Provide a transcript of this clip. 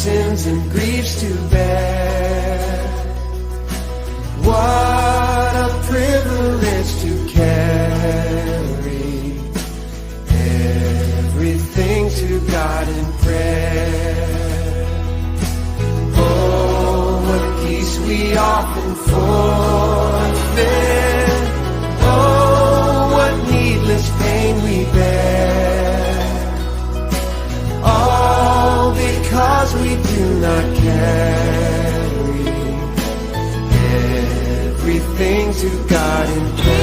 sins and griefs to bear. What a privilege to carry everything to God in prayer. Oh, what peace we often forfeit. Oh, what needless pain we bear. All because we do not carry everything to God in prayer.